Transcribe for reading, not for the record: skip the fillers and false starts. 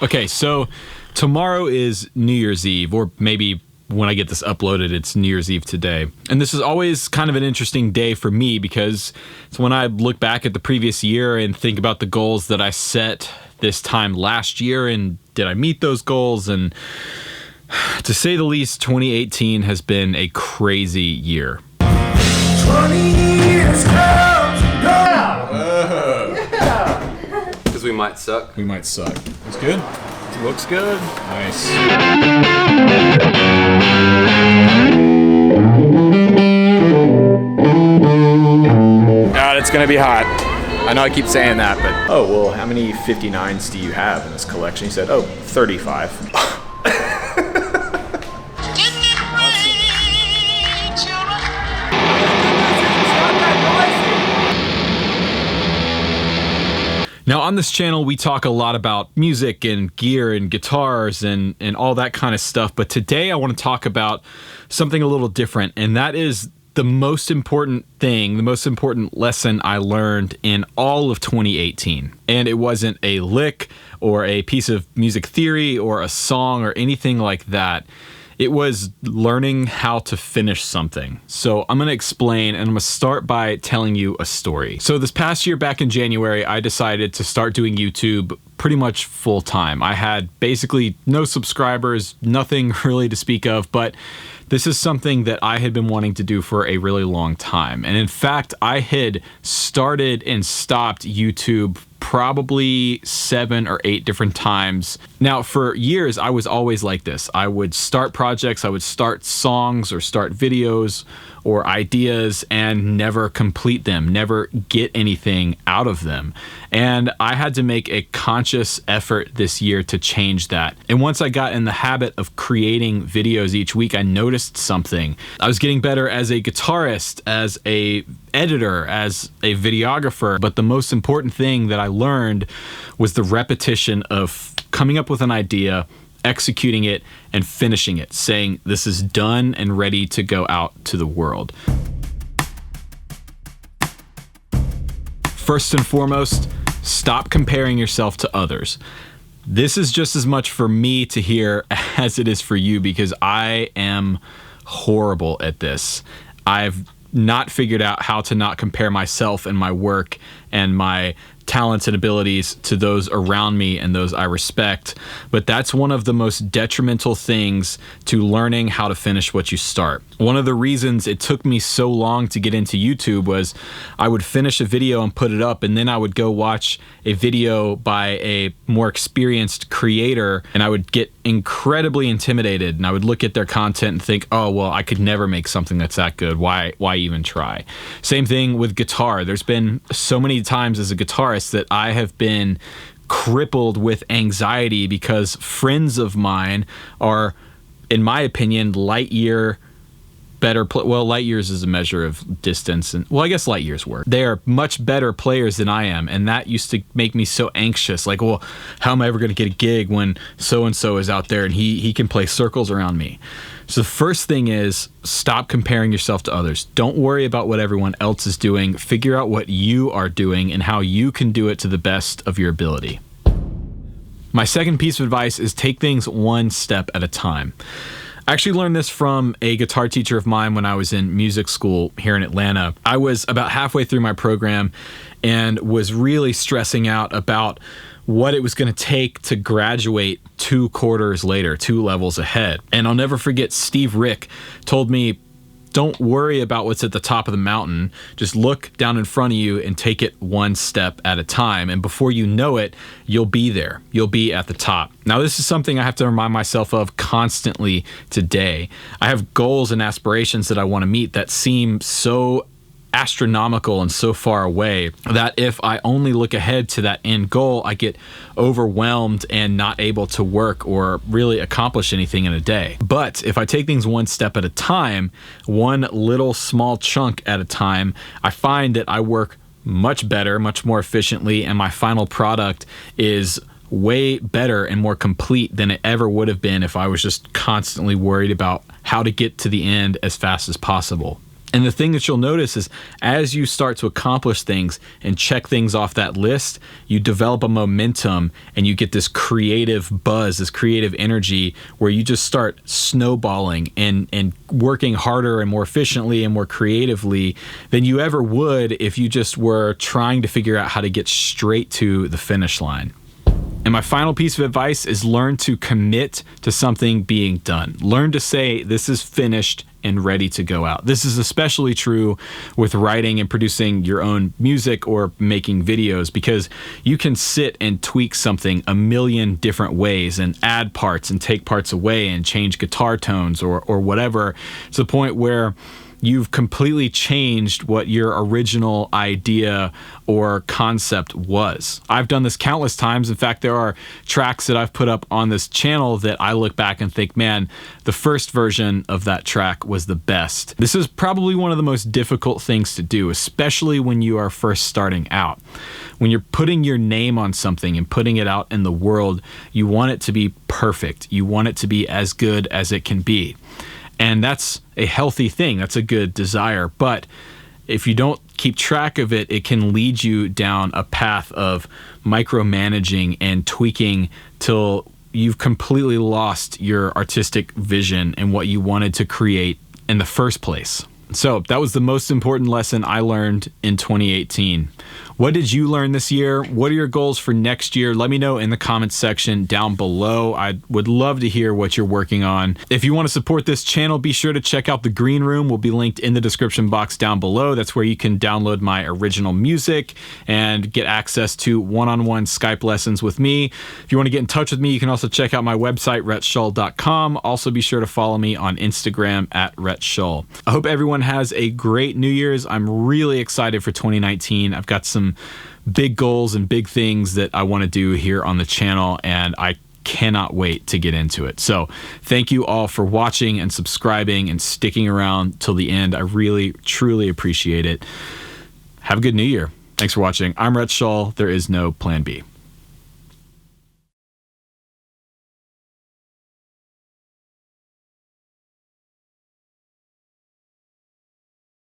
Okay, so tomorrow is New Year's Eve, or maybe when I get this uploaded, it's New Year's Eve today. And this is always kind of an interesting day for me because it's when I look back at the previous year and think about the goals that I set this time last year and did I meet those goals? And to say the least, 2018 has been a crazy year. 20 years comes and goes. Yeah. Because we might suck. We might suck. It's good. Looks good. Nice. God, it's gonna be hot. I know I keep saying that, but oh well, how many 59s do you have in this collection? He said, oh, 35. Now, on this channel, we talk a lot about music and gear and guitars and all that kind of stuff. But today I want to talk about something a little different. And that is the most important thing, the most important lesson I learned in all of 2018. And it wasn't a lick or a piece of music theory or a song or anything like that. It was learning how to finish something. So I'm going to explain, and I'm going to start by telling you a story. So this past year, back in January, I decided to start doing YouTube pretty much full time. I had basically no subscribers, nothing really to speak of, but this is something that I had been wanting to do for a really long time. And in fact, I had started and stopped YouTube probably 7 or 8 different times. Now, for years, I was always like this. I would start projects, I would start songs or start videos or ideas and never complete them, never get anything out of them. And I had to make a conscious effort this year to change that. And once I got in the habit of creating videos each week, I noticed something. I was getting better as a guitarist, as a editor, as a videographer, but the most important thing that I learned was the repetition of coming up with an idea, executing it, and finishing it, saying this is done and ready to go out to the world. First and foremost, stop comparing yourself to others. This is just as much for me to hear as it is for you because I am horrible at this. I've not figured out how to not compare myself and my work and my talents and abilities to those around me and those I respect. But that's one of the most detrimental things to learning how to finish what you start. One of the reasons it took me so long to get into YouTube was I would finish a video and put it up, and then I would go watch a video by a more experienced creator, and I would get incredibly intimidated, and I would look at their content and think, oh, well, I could never make something that's that good. Why even try? Same thing with guitar. There's been so many times as a guitarist that I have been crippled with anxiety because friends of mine are, in my opinion, light year better. Well, light years is a measure of distance, and well, I guess light years work. They are much better players than I am, and that used to make me so anxious. Like, well, how am I ever going to get a gig when so and so is out there and he can play circles around me? So the first thing is stop comparing yourself to others. Don't worry about what everyone else is doing. Figure out what you are doing and how you can do it to the best of your ability. My second piece of advice is take things one step at a time. I actually learned this from a guitar teacher of mine when I was in music school here in Atlanta. I was about halfway through my program and was really stressing out about what it was going to take to graduate 2 quarters later, 2 levels ahead. And I'll never forget Steve Rick told me, don't worry about what's at the top of the mountain. Just look down in front of you and take it one step at a time. And before you know it, you'll be there. You'll be at the top. Now, this is something I have to remind myself of constantly today. I have goals and aspirations that I want to meet that seem so astronomical and so far away that if I only look ahead to that end goal, I get overwhelmed and not able to work or really accomplish anything in a day. But if I take things one step at a time, one little small chunk at a time, I find that I work much better, much more efficiently, and my final product is way better and more complete than it ever would have been if I was just constantly worried about how to get to the end as fast as possible. And the thing that you'll notice is as you start to accomplish things and check things off that list, you develop a momentum and you get this creative buzz, this creative energy where you just start snowballing and working harder and more efficiently and more creatively than you ever would if you just were trying to figure out how to get straight to the finish line. And my final piece of advice is learn to commit to something being done. Learn to say, this is finished and ready to go out. This is especially true with writing and producing your own music or making videos, because you can sit and tweak something a million different ways and add parts and take parts away and change guitar tones or whatever, to the point where you've completely changed what your original idea or concept was. I've done this countless times. In fact, there are tracks that I've put up on this channel that I look back and think, man, the first version of that track was the best. This is probably one of the most difficult things to do, especially when you are first starting out. When you're putting your name on something and putting it out in the world, you want it to be perfect. You want it to be as good as it can be. And that's a healthy thing. That's a good desire. But if you don't keep track of it, it can lead you down a path of micromanaging and tweaking till you've completely lost your artistic vision and what you wanted to create in the first place. So that was the most important lesson I learned in 2018. What did you learn this year? What are your goals for next year? Let me know in the comments section down below. I would love to hear what you're working on. If you want to support this channel, be sure to check out the Green Room. Will be linked in the description box down below. That's where you can download my original music and get access to one-on-one Skype lessons with me. If you want to get in touch with me, you can also check out my website, rhettshull.com. Also be sure to follow me on Instagram at Rhett Shull. I hope everyone has a great New Year's. I'm really excited for 2019. I've got some big goals and big things that I want to do here on the channel, and I cannot wait to get into it. So thank you all for watching and subscribing and sticking around till the end. I really, truly appreciate it. Have a good New Year. Thanks for watching. I'm Rhett Shull. There is no plan B.